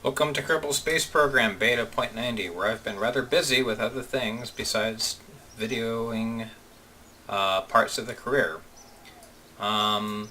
Welcome to Kerbal Space Program Beta .90, where I've been rather busy with other things besides videoing parts of the career. I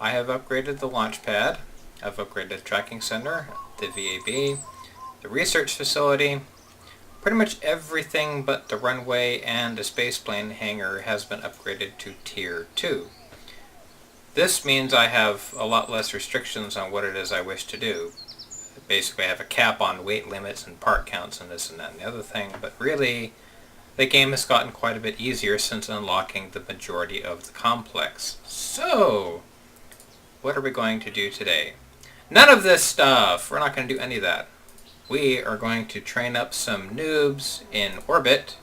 have upgraded the launch pad, I've upgraded the tracking center, the VAB, the research facility. Pretty much everything but the runway and the spaceplane hangar has been upgraded to Tier 2. This means I have a lot less restrictions on what it is I wish to do. Basically, I have a cap on weight limits and part counts and this and that and the other thing, but really, the game has gotten quite a bit easier since unlocking the majority of the complex. So, what are we going to do today? None of this stuff! We're not going to do any of that. We are going to train up some noobs in orbit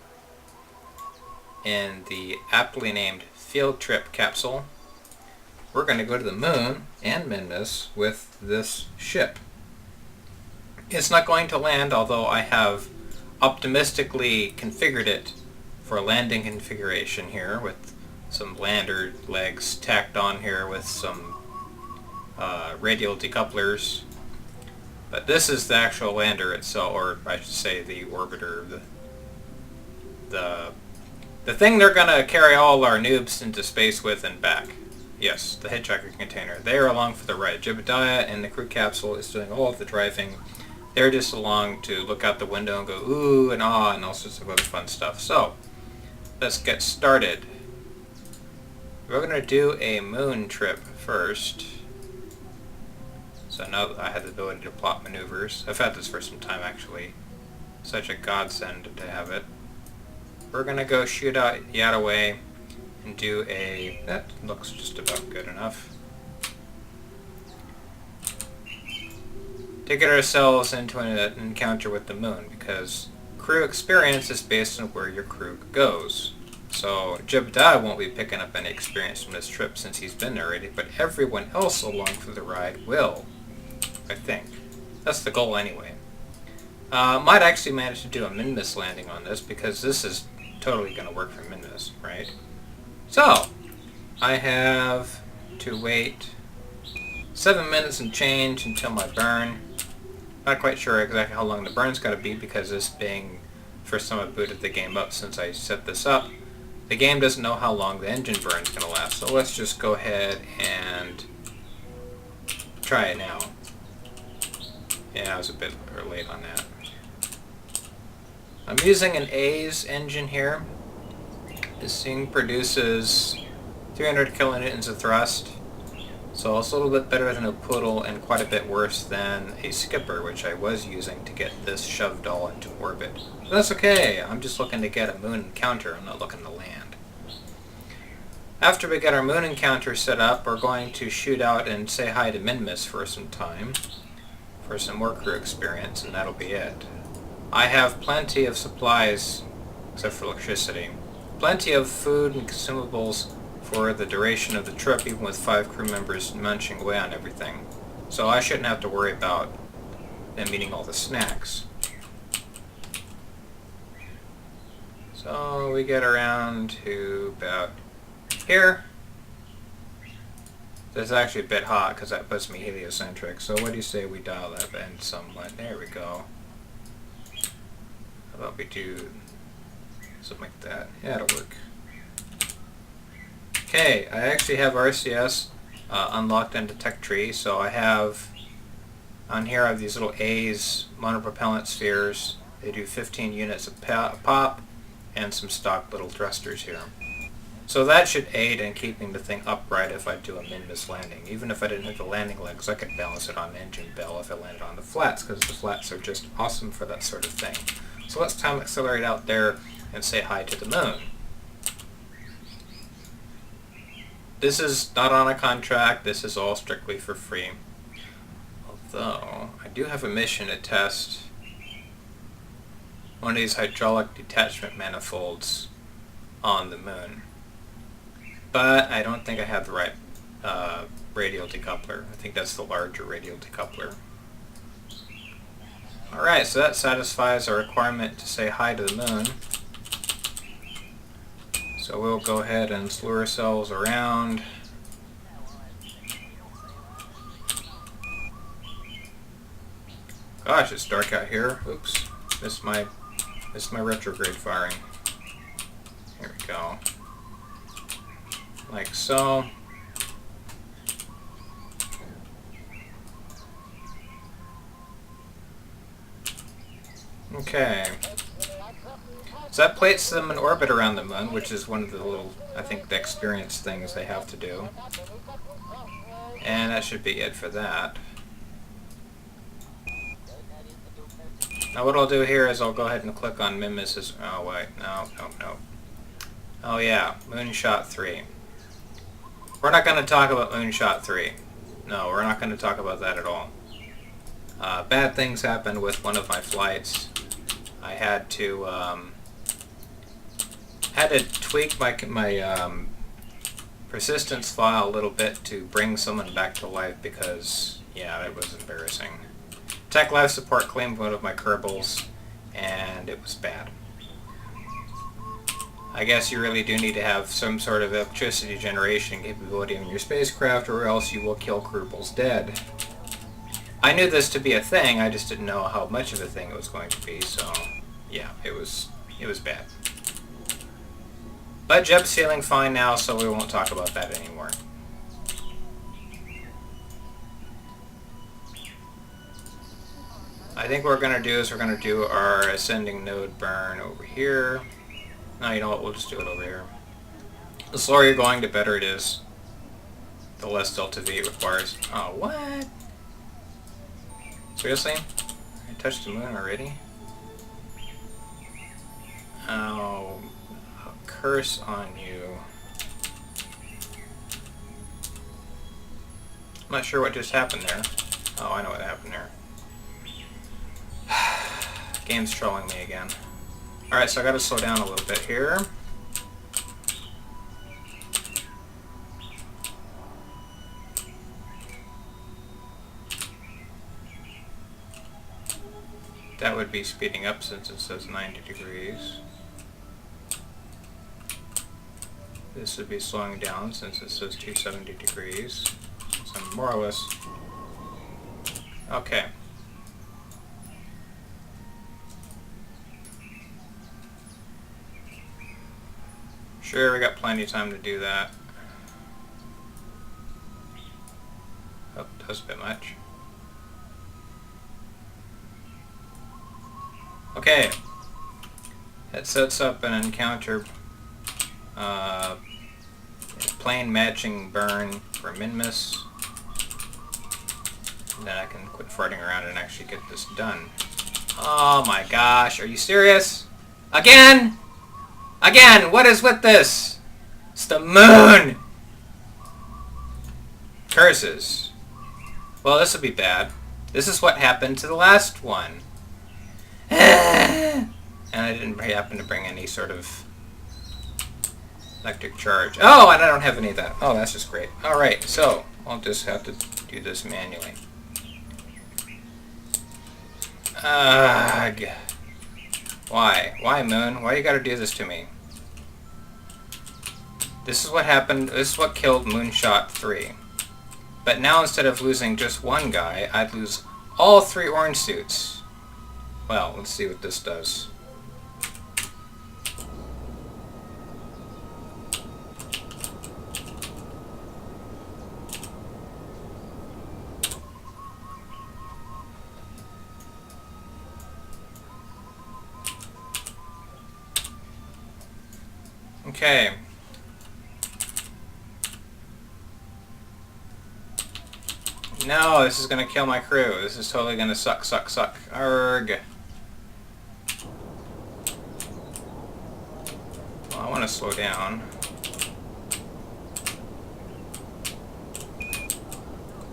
in the aptly named Field Trip capsule. We're going to go to the moon and Minmus with this ship. It's not going to land, although I have optimistically configured it for a landing configuration here with some lander legs tacked on here with some radial decouplers. But this is the actual lander itself, or I should say the orbiter, the thing they're going to carry all our noobs into space with and back. Yes, the hitchhiker container. They are along for the ride. Jebediah and the crew capsule is doing all of the driving. They're just along to look out the window and go ooh and ah and all sorts of other fun stuff. So, let's get started. We're going to do a moon trip first. So now that I have the ability to plot maneuvers. I've had this for some time actually. Such a godsend to have it. We're going to go shoot out Yataway and do a... that looks just about good enough. To get ourselves into an encounter with the moon, because crew experience is based on where your crew goes. So Jebediah won't be picking up any experience from this trip since he's been there already, but everyone else along for the ride will, I think. That's the goal anyway. Might actually manage to do a Minmus landing on this, because this is totally going to work for Minmus, right? So, I have to wait 7 minutes and change until my burn. Not quite sure exactly how long the burn's got to be because this being the first time I booted the game up since I set this up, the game doesn't know how long the engine burn's going to last. So let's just go ahead and try it now. Yeah, I was a bit late on that. I'm using an A's engine here. This thing produces 300 kilonewtons of thrust. So it's a little bit better than a Poodle and quite a bit worse than a Skipper, which I was using to get this shoved all into orbit. But that's okay, I'm just looking to get a moon encounter, I'm not looking to land. After we get our moon encounter set up, we're going to shoot out and say hi to Minmus for some time, for some more crew experience, and that'll be it. I have plenty of supplies, except for electricity. Plenty of food and consumables for the duration of the trip, even with 5 crew members munching away on everything. So I shouldn't have to worry about them eating all the snacks. So we get around to about here. That's actually a bit hot because that puts me heliocentric. So what do you say we dial that in somewhat? There we go. How about we do something like that? Yeah, it'll work. Okay, I actually have RCS unlocked into Tech Tree, so I have, on here I have these little A's monopropellant spheres. They do 15 units of pop, and some stock little thrusters here. So that should aid in keeping the thing upright if I do a Minmus landing. Even if I didn't hit the landing legs, I could balance it on engine bell if I landed on the flats, because the flats are just awesome for that sort of thing. So let's time accelerate out there and say hi to the moon. This is not on a contract, this is all strictly for free. Although, I do have a mission to test one of these hydraulic detachment manifolds on the moon. But I don't think I have the right radial decoupler. I think that's the larger radial decoupler. Alright, so that satisfies our requirement to say hi to the moon. So we'll go ahead and slew ourselves around. Gosh, it's dark out here. Oops. Missed my retrograde firing. Here we go. Like so. Okay. So that places them in orbit around the moon, which is one of the little, I think, the experience things they have to do. And that should be it for that. Now what I'll do here is I'll go ahead and click on Mimesis. Oh wait, no. Oh yeah, Moonshot 3. We're not going to talk about Moonshot 3. No, we're not going to talk about that at all. Bad things happened with one of my flights. I had to tweak my persistence file a little bit to bring someone back to life because, yeah, it was embarrassing. TAC Life Support claimed one of my Kerbals, and it was bad. I guess you really do need to have some sort of electricity generation capability in your spacecraft, or else you will kill Kerbals dead. I knew this to be a thing, I just didn't know how much of a thing it was going to be, so yeah, it was bad. But Jeb's feeling fine now, so we won't talk about that anymore. I think what we're going to do is we're going to do our ascending node burn over here. No, you know what, we'll just do it over here. The slower you're going, the better it is. The less delta V it requires. Oh, what? Seriously? I touched the moon already? Oh, a curse on you. I'm not sure what just happened there. Oh, I know what happened there. Game's trolling me again. Alright, so I gotta slow down a little bit here. That would be speeding up since it says 90 degrees. This would be slowing down since it says 270 degrees. So more or less. Okay. Sure, we got plenty of time to do that. Oh, that was a bit much. Okay. It sets up an encounter plane matching burn for Minmus. And then I can quit farting around and actually get this done. Oh my gosh, are you serious? Again? Again, what is with this? It's the moon! Curses. Well, this will be bad. This is what happened to the last one. And I didn't happen to bring any sort of electric charge. Oh, and I don't have any of that. Oh, that's just great. Alright, so I'll just have to do this manually. Ugh. Why? Why, Moon? Why you gotta do this to me? This is what happened. This is what killed Moonshot 3. But now instead of losing just one guy, I'd lose all 3 orange suits. Well, let's see what this does. Okay. No, this is gonna kill my crew. This is totally gonna suck. Arrgh. Well, I want to slow down.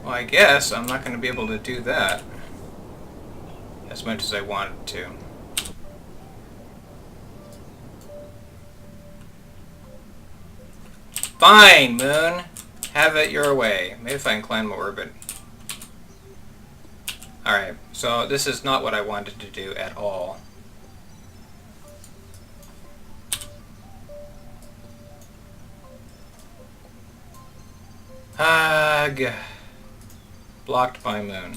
Well, I guess I'm not gonna be able to do that as much as I wanted to. Fine, Moon. Have it your way. Maybe if I can climb orbit. Alright, so this is not what I wanted to do at all. Ugh. Blocked by Moon.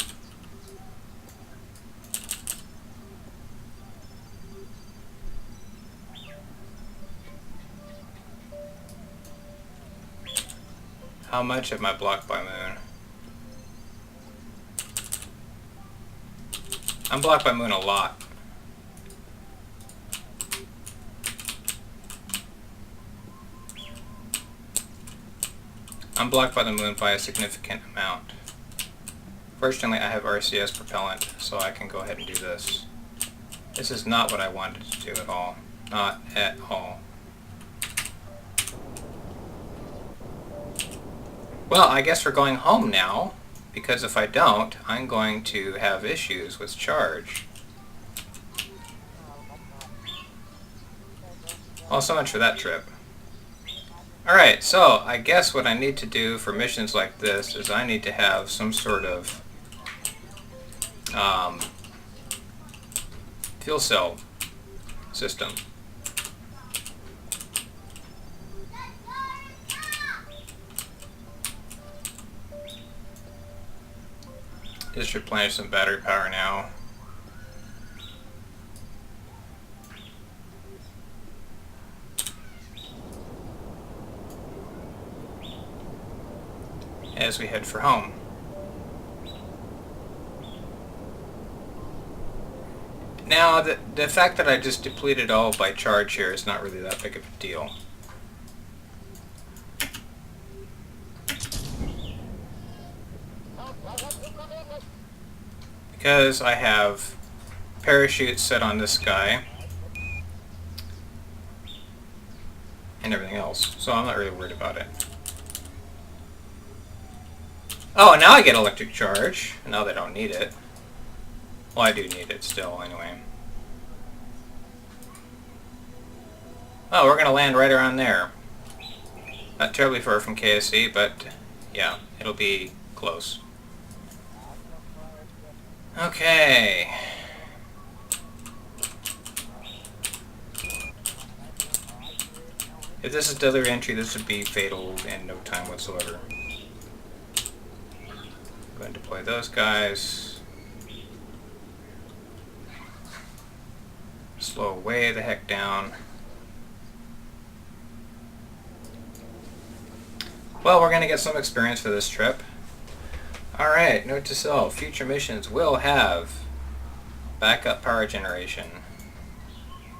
How much am I blocked by moon? I'm blocked by moon a lot. I'm blocked by the moon by a significant amount. Fortunately, I have RCS propellant, so I can go ahead and do this. This is not what I wanted to do at all. Not at all. Well, I guess we're going home now, because if I don't, I'm going to have issues with charge. Well, so much for that trip. Alright, so I guess what I need to do for missions like this is I need to have some sort of fuel cell system. Just replenish some battery power now. As we head for home. Now, the fact that I just depleted all by charge here is not really that big of a deal. Because I have parachutes set on this guy and everything else, so I'm not really worried about it. Oh, now I get electric charge. Now they don't need it. Well, I do need it still, anyway. Oh, we're gonna land right around there. Not terribly far from KSP, but yeah, it'll be close. Okay. If this is delivery entry, this would be fatal in no time whatsoever. Go ahead and deploy those guys. Slow way the heck down. Well, we're going to get some experience for this trip. Alright, note to self, future missions will have backup power generation.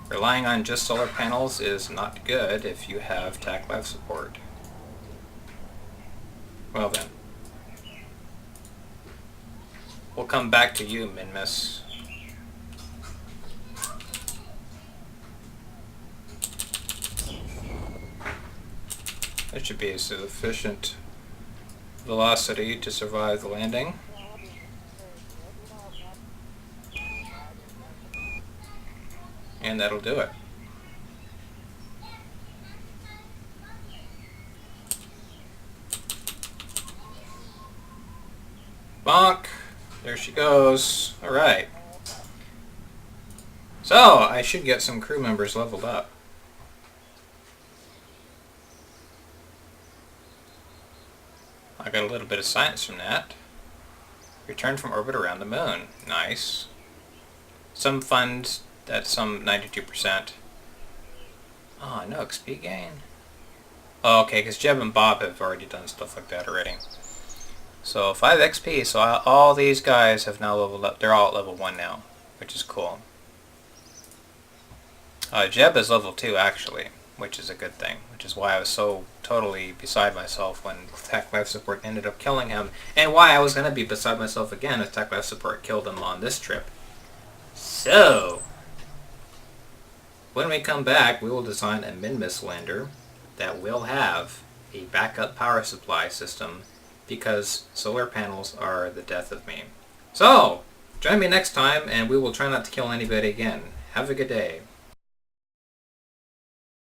Relying on just solar panels is not good if you have TAC Life Support. Well then. We'll come back to you, Minmus. That should be a sufficient velocity to survive the landing. And that'll do it. Bonk! There she goes. Alright. So, I should get some crew members leveled up. I got a little bit of science from that. Return from orbit around the moon. Nice. Some funds, that's some 92%. Oh, no XP gain? Oh, okay, because Jeb and Bob have already done stuff like that already. So 5 XP, so all these guys have now leveled up. They're all at level 1 now, which is cool. Jeb is level 2 actually, which is a good thing, which is why I was so totally beside myself when TAC Life Support ended up killing him, and why I was going to be beside myself again if TAC Life Support killed him on this trip. So, when we come back, we will design a Minmus lander that will have a backup power supply system, because solar panels are the death of me. So, join me next time and we will try not to kill anybody again. Have a good day.